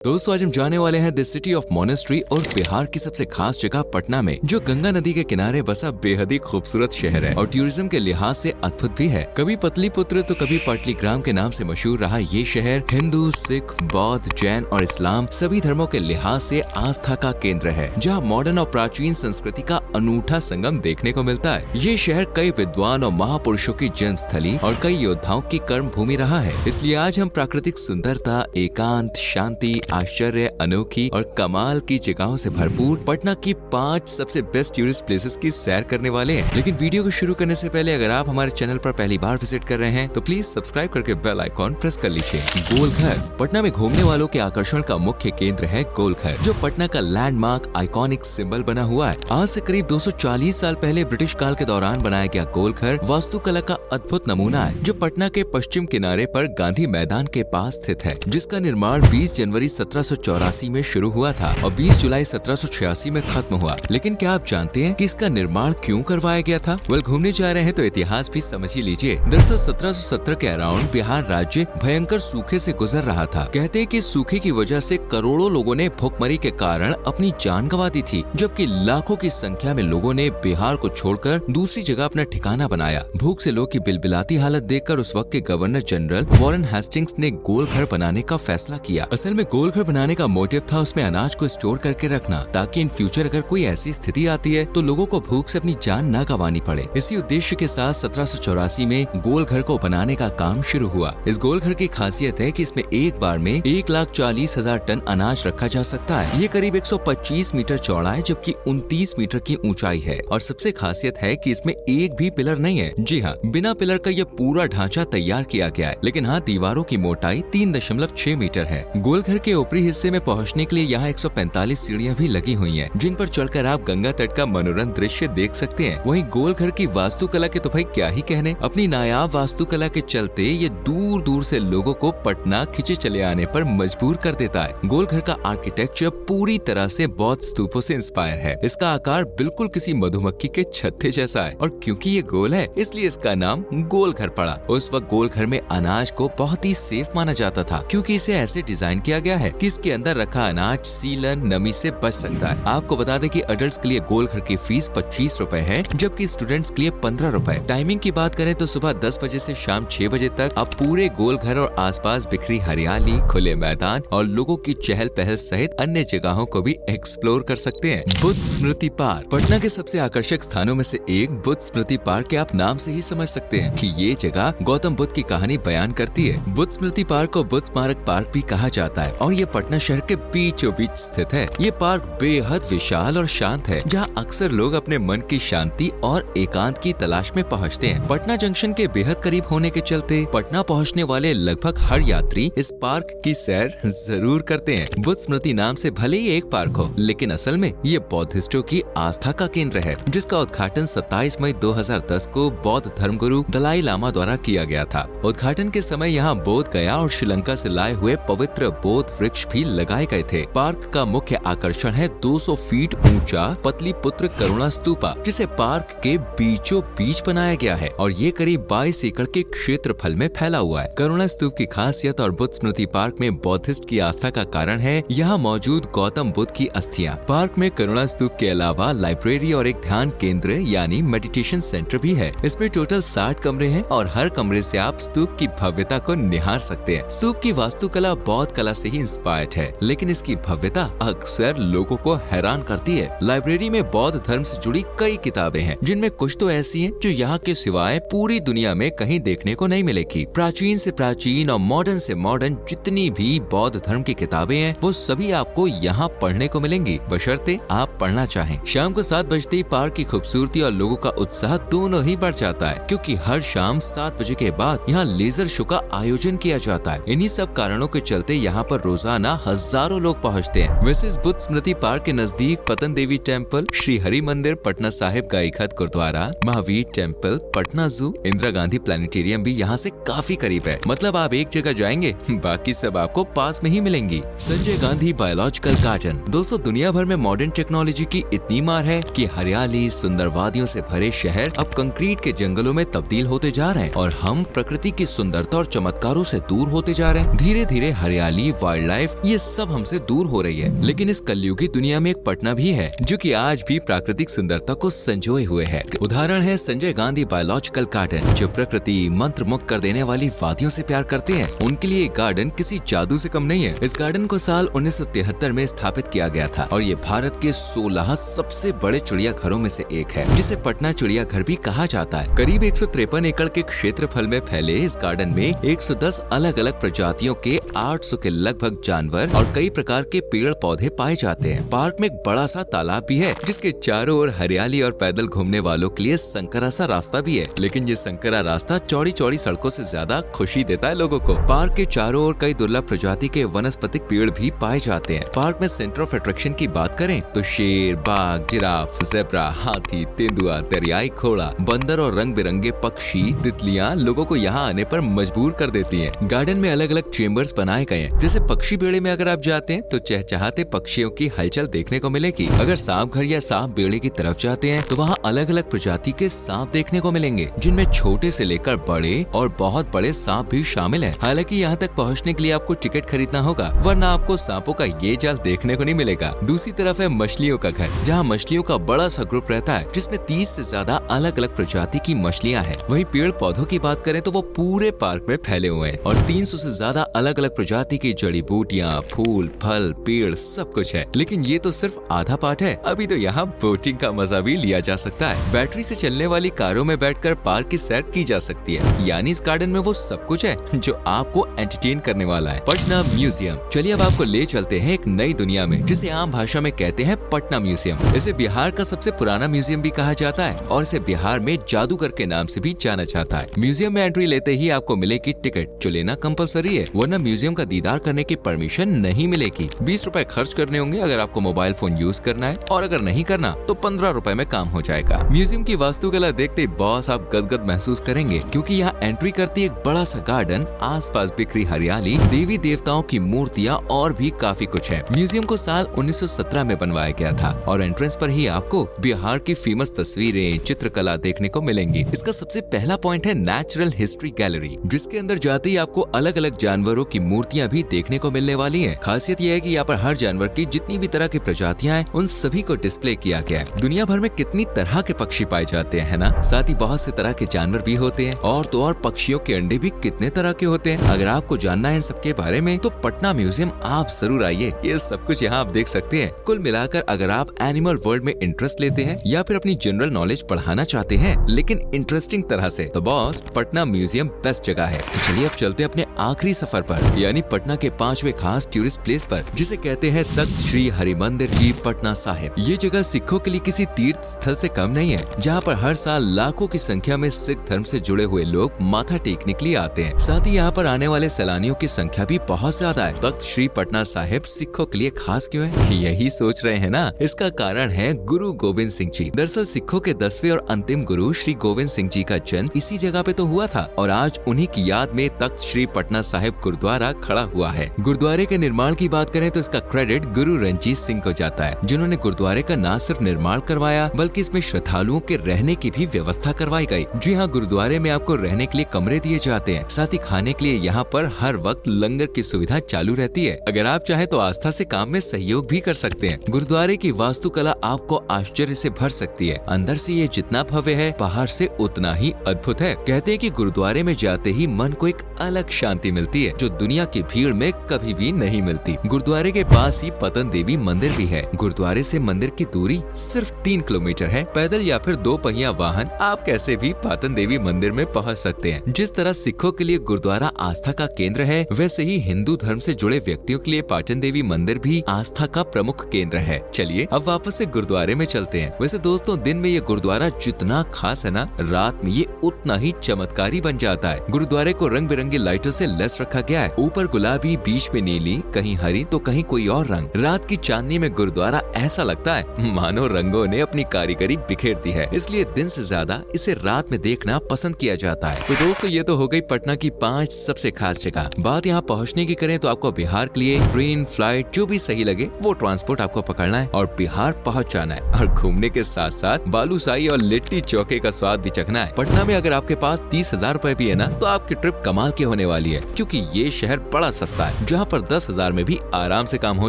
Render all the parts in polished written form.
दोस्तों आज हम जाने वाले हैं द सिटी ऑफ मोनेस्ट्री और बिहार की सबसे खास जगह पटना में, जो गंगा नदी के किनारे बसा बेहद ही खूबसूरत शहर है और टूरिज्म के लिहाज से अद्भुत भी है। कभी पतलीपुत्र तो कभी पाटलीग्राम के नाम से मशहूर रहा ये शहर हिंदू, सिख, बौद्ध, जैन और इस्लाम सभी धर्मों के लिहाज से आस्था का केंद्र है, जहाँ मॉडर्न और प्राचीन संस्कृति का अनूठा संगम देखने को मिलता है। ये शहर कई विद्वान और महापुरुषों की जन्मस्थली और कई योद्धाओं की कर्म भूमि रहा है। इसलिए आज हम प्राकृतिक सुंदरता, एकांत, शांति, आश्चर्य, अनोखी और कमाल की जगहों से भरपूर पटना की 5 सबसे बेस्ट टूरिस्ट प्लेसेस की सैर करने वाले हैं। लेकिन वीडियो को शुरू करने से पहले अगर आप हमारे चैनल पर पहली बार विजिट कर रहे हैं तो प्लीज सब्सक्राइब करके बेल आइकॉन प्रेस कर लीजिए। गोलघर पटना में घूमने वालों के आकर्षण का मुख्य केंद्र है गोलघर, जो पटना का लैंडमार्क आइकॉनिक सिंबल बना हुआ है। आज से करीब 240 साल पहले ब्रिटिश काल के दौरान बनाया गया गोलघर वास्तुकला का अद्भुत नमूना है, जो पटना के पश्चिम किनारे पर गांधी मैदान के पास स्थित है, जिसका निर्माण 20 जनवरी 1784 में शुरू हुआ था और 20 जुलाई 1786 में खत्म हुआ। लेकिन क्या आप जानते हैं कि इसका निर्माण क्यों करवाया गया था? घूमने जा रहे हैं तो इतिहास भी समझ ही लीजिए। दरअसल 1770 के अराउंड बिहार राज्य भयंकर सूखे से गुजर रहा था। कहते हैं कि सूखे की वजह से करोड़ों लोगों ने भूखमरी के कारण अपनी जान गंवा दी थी, जबकि लाखों की संख्या में लोगों ने बिहार को छोड़कर दूसरी जगह अपना ठिकाना बनाया। भूख से लोग की बिलबिलाती हालत देखकर उस वक्त के गवर्नर जनरल वॉरेन हेस्टिंग्स ने गोलघर बनाने का फैसला किया। असल में गोलघर बनाने का मोटिव था उसमें अनाज को स्टोर करके रखना, ताकि इन फ्यूचर अगर कोई ऐसी स्थिति आती है तो लोगों को भूख से अपनी जान न गंवानी पड़े। इसी उद्देश्य के साथ 1784 में गोलघर को बनाने का काम शुरू हुआ। इस गोलघर की खासियत है कि इसमें एक बार में 1,40,000 टन अनाज रखा जा सकता है। ये करीब 125 मीटर चौड़ा है, जबकि 29 मीटर की ऊंचाई है। और सबसे खासियत है कि इसमें एक भी पिलर नहीं है। जी हाँ, बिना पिलर का यह पूरा ढांचा तैयार किया गया है। लेकिन हाँ, दीवारों की मोटाई 3.6 मीटर है। गोलघर के ऊपरी हिस्से में पहुंचने के लिए यहाँ 145 सीढ़ियां भी लगी हुई हैं, जिन पर चढ़कर आप गंगा तट का मनोरम दृश्य देख सकते हैं। वहीं गोलघर की वास्तुकला के तो भाई क्या ही कहने। अपनी नायाब वास्तुकला के चलते ये दूर दूर से लोगों को पटना खिंचे चले आने पर मजबूर कर देता है। गोलघर का आर्किटेक्चर पूरी तरह से बौद्ध स्तूपों से इंस्पायर है। इसका आकार बिल्कुल किसी मधुमक्खी के छत्ते जैसा है, और क्योंकि ये गोल है इसलिए इसका नाम गोलघर पड़ा। उस वक्त गोलघर में अनाज को बहुत ही सेफ माना जाता था, क्योंकि इसे ऐसे डिजाइन किया गया है कि इसके अंदर रखा अनाज सीलन, नमी से बच सकता है। आपको बता दें कि अडल्ट्स के लिए गोलघर की फीस 25 रुपए है, जबकि स्टूडेंट्स के लिए 15 रुपए। टाइमिंग की बात करें तो सुबह 10 बजे से शाम 6 बजे तक आप पूरे गोलघर और आसपास बिखरी हरियाली, खुले मैदान और लोगों की चहल पहल सहित अन्य जगहों को भी एक्सप्लोर कर सकते हैं। बुद्ध स्मृति पार्क पटना के सबसे आकर्षक स्थानों में से एक बुद्ध स्मृति पार्क के आप नाम से ही समझ सकते हैं कि ये जगह गौतम बुद्ध की कहानी बयान करती है। बुद्ध स्मृति पार्क को बुद्ध स्मारक पार्क भी कहा जाता है और ये पटना शहर के बीचों बीच स्थित है। ये पार्क बेहद विशाल और शांत है, जहाँ अक्सर लोग अपने मन की शांति और एकांत की तलाश में पहुँचते हैं। पटना जंक्शन के बेहद करीब होने के चलते पटना पहुँचने वाले लगभग हर यात्री इस पार्क की सैर जरूर करते हैं। बुद्ध स्मृति नाम से भले ही एक पार्क हो, लेकिन असल में ये बौद्धिस्टों की आस्था का केंद्र है, जिसका उद्घाटन 27 मई 2010 को बौद्ध धर्मगुरु दलाई लामा द्वारा किया गया था। उद्घाटन के समय यहाँ बोध गया और श्रीलंका से लाए हुए पवित्र बोध वृक्ष भी लगाए गए थे। पार्क का मुख्य आकर्षण है 200 फीट ऊंचा पतलीपुत्र करुणा स्तूपा, जिसे पार्क के बीचों बीच बनाया गया है और ये करीब 22 एकड़ के क्षेत्रफल में फैला हुआ है। करुणा स्तूप की खासियत और बुद्ध स्मृति पार्क में बौद्धिस्ट की आस्था का कारण है यहाँ मौजूद गौतम बुद्ध की अस्थियां। पार्क में करुणा स्तूप के अलावा लाइब्रेरी और एक ध्यान केंद्र यानी मेडिटेशन सेंटर भी है। इसमें टोटल 60 कमरे हैं और हर कमरे से आप स्तूप की भव्यता को निहार सकते हैं। स्तूप की वास्तुकला बौद्ध कला से ही इंस्पायर्ड है, लेकिन इसकी भव्यता अक्सर लोगों को हैरान करती है। लाइब्रेरी में बौद्ध धर्म से जुड़ी कई किताबें हैं, जिनमें कुछ तो ऐसी हैं जो यहाँ के सिवाय पूरी दुनिया में कहीं देखने को नहीं मिलेगी। प्राचीन से प्राचीन और मॉडर्न से मॉडर्न जितनी भी बौद्ध धर्म की किताबें हैं वो सभी आपको यहाँ पढ़ने को मिलेंगी, बशर्ते आप पढ़ना चाहें। शाम को 7 बजते ही पार्क की खूबसूरती और लोगों का उत्साह दोनों ही बढ़ जाता है, क्योंकि हर शाम 7 बजे के बाद यहाँ लेजर शो का आयोजन किया जाता है। इन्हीं सब कारणों के चलते यहाँ पर रोजाना हजारों लोग पहुँचते हैं। वैसे इस बुद्ध स्मृति पार्क के नजदीक पतन देवी टेम्पल, श्री हरि मंदिर, पटना साहिब गाई खत गुरुद्वारा, महावीर टेम्पल, पटना जू, इंदिरा गांधी प्लानिटेरियम भी यहाँ से काफी करीब है। मतलब आप एक जगह जाएंगे, बाकी सब आपको पास में ही मिलेंगी। Sanjay Gandhi biological garden. दोस्तों दुनिया भर में मॉडर्न टेक्नोलॉजी की इतनी मार है कि हरियाली, सुंदर वादियों से भरे शहर अब कंक्रीट के जंगलों में तब्दील होते जा रहे हैं और हम प्रकृति की सुंदरता और चमत्कारों से दूर होते जा रहे हैं। धीरे धीरे हरियाली, वाइल्ड लाइफ, ये सब हमसे दूर हो रही है। लेकिन इस कलयुगी दुनिया में एक पटना भी है जो कि आज भी प्राकृतिक सुंदरता को संजोए हुए है। उदाहरण है संजय गांधी बायोलॉजिकल गार्डन, जो प्रकृति मंत्र मुक्त कर देने वाली वादियों से प्यार करते हैं। उनके लिए गार्डन किसी जादू से कम नहीं है। इस गार्डन को साल 1973 में स्थापित किया गया था और ये भारत के 16 सबसे बड़े चिड़ियाघरों में से एक है, जिसे पटना चिड़ियाघर भी कहा जाता है। करीब 153 एकड़ के क्षेत्रफल में फैले इस गार्डन में 110 अलग अलग प्रजातियों के 800 के लगभग जानवर और कई प्रकार के पेड़ पौधे पाए जाते हैं। पार्क में एक बड़ा सा तालाब भी है, जिसके चारों ओर हरियाली और पैदल घूमने वालों के लिए संकरा सा रास्ता भी है। लेकिन ये संकरा रास्ता चौड़ी चौड़ी सड़कों से ज्यादा खुशी देता है लोगों को। पार्क के चारों ओर कई दुर्लभ प्रजाति के वनस्पतिक पेड़ भी पाए जाते हैं। पार्क में सेंटर ऑफ अट्रैक्शन की बात करें तो शेर, बाघ, जिराफ, ज़ेब्रा, हाथी, तेंदुआ, दरियाई घोड़ा, बंदर और रंग बिरंगे पक्षी, तितलियां लोगों को यहाँ आने पर मजबूर कर देती हैं। गार्डन में अलग अलग चेम्बर्स बनाए गए हैं। जैसे पक्षी बेड़े में अगर आप जाते हैं तो चहचहाते पक्षियों की हलचल देखने को मिलेगी। अगर सांप घर या सांप बेड़े की तरफ जाते हैं तो वहाँ अलग अलग प्रजाति के सांप देखने को मिलेंगे, जिनमें छोटे से लेकर बड़े और बहुत बड़े सांप भी शामिल हैं। हालांकि यहाँ तक पहुँचने के लिए आपको टिकट खरीदना होगा, वरना आपको सांपों का ये जाल देखने को नहीं मिलेगा। दूसरी तरफ है मछलियों का घर, जहाँ मछलियों का बड़ा सा ग्रुप रहता है, जिसमें 30 से ज्यादा अलग अलग प्रजाति की मछलियाँ हैं। वहीं पेड़ पौधों की बात करें तो वो पूरे पार्क में फैले हुए हैं और 300 से ज्यादा अलग अलग प्रजाति की जड़ी बूटियाँ, फूल, फल, पेड़ सब कुछ है। लेकिन ये तो सिर्फ आधा पार्ट है। अभी तो यहाँ बोटिंग का मजा भी लिया जा सकता है। बैटरी से चलने वाली कारों में बैठकर पार्क की सैर की जा सकती है। यानी इस गार्डन में वो सब कुछ है जो आपको एंटरटेन करने वाला है। पटना म्यूजियम, चलिए अब आपको ले चलते हैं एक नई दुनिया में, जिसे आम भाषा में कहते हैं पटना म्यूजियम। इसे बिहार का सबसे पुराना म्यूजियम भी कहा जाता है और इसे बिहार में जादूगर के नाम से भी जाना जाता है। म्यूजियम में एंट्री लेते ही आपको मिलेगी टिकट, जो लेना कंपलसरी है, वरना म्यूजियम का दीदार करने की परमिशन नहीं मिलेगी। 20 रुपए खर्च करने होंगे अगर आपको मोबाइल फोन यूज करना है, और अगर नहीं करना तो 15 रुपए में काम हो जाएगा। म्यूजियम की वास्तुकला देखते बॉस आप गदगद महसूस करेंगे, क्योंकि यहाँ एंट्री करती एक बड़ा सा गार्डन, आसपास बिखरी हरियाली, देवी देवताओं की मूर्तियाँ और भी काफी कुछ है। म्यूजियम को साल 1917 में बनवाया गया था और एंट्रेंस पर ही आपको बिहार की फेमस तस्वीरें, चित्रकला देखने को मिलेंगी। इसका सबसे पहला पॉइंट है नेचुरल हिस्ट्री गैलरी, जिसके अंदर जाते ही आपको अलग अलग जानवरों की मूर्तियाँ भी देखने को मिलने वाली है। खासियत यह है कि यहाँ पर हर जानवर की जितनी भी तरह की प्रजातियां हैं, उन सभी को डिस्प्ले किया गया है। दुनिया भर में कितनी तरह के पक्षी पाए जाते हैं ना, साथ ही बहुत से तरह के जानवर भी होते हैं, और तो और पक्षियों के अंडे भी कितने तरह के होते हैं। अगर आपको जानना है इन सबके बारे में तो पटना म्यूजियम आप जरूर आइए, ये सब कुछ यहाँ आप देख सकते हैं। कुल मिलाकर अगर आप एनिमल वर्ल्ड में इंटरेस्ट लेते हैं या फिर अपनी जनरल नॉलेज बढ़ाना चाहते हैं लेकिन इंटरेस्टिंग तरह से, तो बॉस पटना म्यूजियम बेस्ट जगह है। तो चलिए अब चलते हैं अपने आखिरी सफर पर, यानी पटना के 5वें खास टूरिस्ट प्लेस पर, जिसे कहते हैं तख्त श्री हरिमंदिर जी पटना साहिब। ये जगह सिखों के लिए किसी तीर्थ स्थल से कम नहीं है, जहाँ पर हर साल लाखों की संख्या में सिख धर्म से जुड़े हुए लोग माथा टेकने के लिए आते हैं। साथ ही यहाँ पर आने वाले सैलानियों की संख्या भी बहुत ज्यादा है। तख्त श्री पटना साहिब सिखों के लिए खास क्यों है, यही सोच रहे हैं ना? इसका कारण है गुरु गोविंद सिंह जी। दरअसल सिखों के 10वें और अंतिम गुरु श्री गोविंद सिंह जी का जन्म इसी जगह पे तो हुआ था, और आज उन्हीं की याद में तख्त श्री पटना साहिब गुरुद्वारा खड़ा हुआ है। गुरुद्वारे के निर्माण की बात करें तो इसका क्रेडिट गुरु रणजीत सिंह को जाता है, जिन्होंने गुरुद्वारे का न सिर्फ निर्माण करवाया बल्कि इसमें श्रद्धालुओं के रहने की भी व्यवस्था करवाई गई। जी हाँ, गुरुद्वारे में आपको रहने के लिए कमरे दिए जाते हैं, साथ ही खाने के लिए यहाँ पर हर वक्त लंगर की सुविधा चालू रहती है। अगर आप चाहे तो आस्था से काम में सहयोग भी कर सकते हैं। गुरुद्वारे की वास्तुकला आपको आश्चर्य से भर सकती है। अंदर से ये जितना भव्य है, बाहर से उतना ही अद्भुत है। कहते हैं कि गुरुद्वारे में जाते ही मन को एक अलग शांति मिलती है, जो दुनिया की भीड़ में कभी भी नहीं मिलती। गुरुद्वारे के पास ही पतन देवी मंदिर भी है। गुरुद्वारे से मंदिर की दूरी सिर्फ 3 किलोमीटर है। पैदल या फिर 2 पहिया वाहन आप कैसे भी पतन देवी मंदिर में पहुंच सकते हैं। जिस तरह सिखों के लिए गुरुद्वारा आस्था का केंद्र है, वैसे ही हिंदू धर्म से जुड़े व्यक्तियों के लिए पाटन देवी मंदिर भी आस्था का प्रमुख केंद्र है। चलिए अब वापस से गुरुद्वारे में चलते हैं। वैसे दोस्तों, दिन में ये गुरुद्वारा जितना खास है ना, रात में ये उतना ही चमत्कारी बन जाता है। गुरुद्वारे को रंग बिरंगी लाइटों से लैस रखा गया है। ऊपर गुलाबी, बीच में नीली, कहीं हरी तो कहीं कोई और रंग। रात की चांदनी में गुरुद्वारा ऐसा लगता है मानो रंगों ने अपनी कारीगरी बिखेर दी है, इसलिए दिन से ज्यादा इसे रात में देखना पसंद किया जाता है। तो दोस्तों, ये तो हो गई पटना की 5 सबसे खास जगह। बात यहाँ पहुँचने की करें तो आपको बिहार के लिए ट्रेन, फ्लाइट जो भी सही लगे वो ट्रांसपोर्ट आपको पकड़ना है और बिहार पहुँच जाना है, और घूमने के साथ साथ बालूशाही और लिट्टी चौके का स्वाद भी चखना है। पटना में अगर आपके पास 30,000 रुपए भी है ना, तो आपकी ट्रिप कमाल की होने वाली है, क्योंकि ये शहर बड़ा सस्ता है, जहाँ जहाँ पर 10,000 में भी आराम से काम हो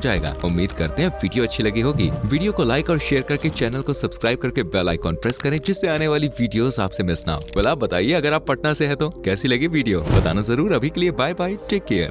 जाएगा। उम्मीद करते हैं वीडियो अच्छी लगी होगी। वीडियो को लाइक और शेयर करके चैनल को सब्सक्राइब करके बेल आइकॉन प्रेस करें, जिससे आने वाली वीडियोस आपसे मिस ना हो। आप बताइए, अगर आप पटना से है तो कैसी लगी वीडियो, बताना जरूर। अभी के लिए बाय बाय, टेक केयर।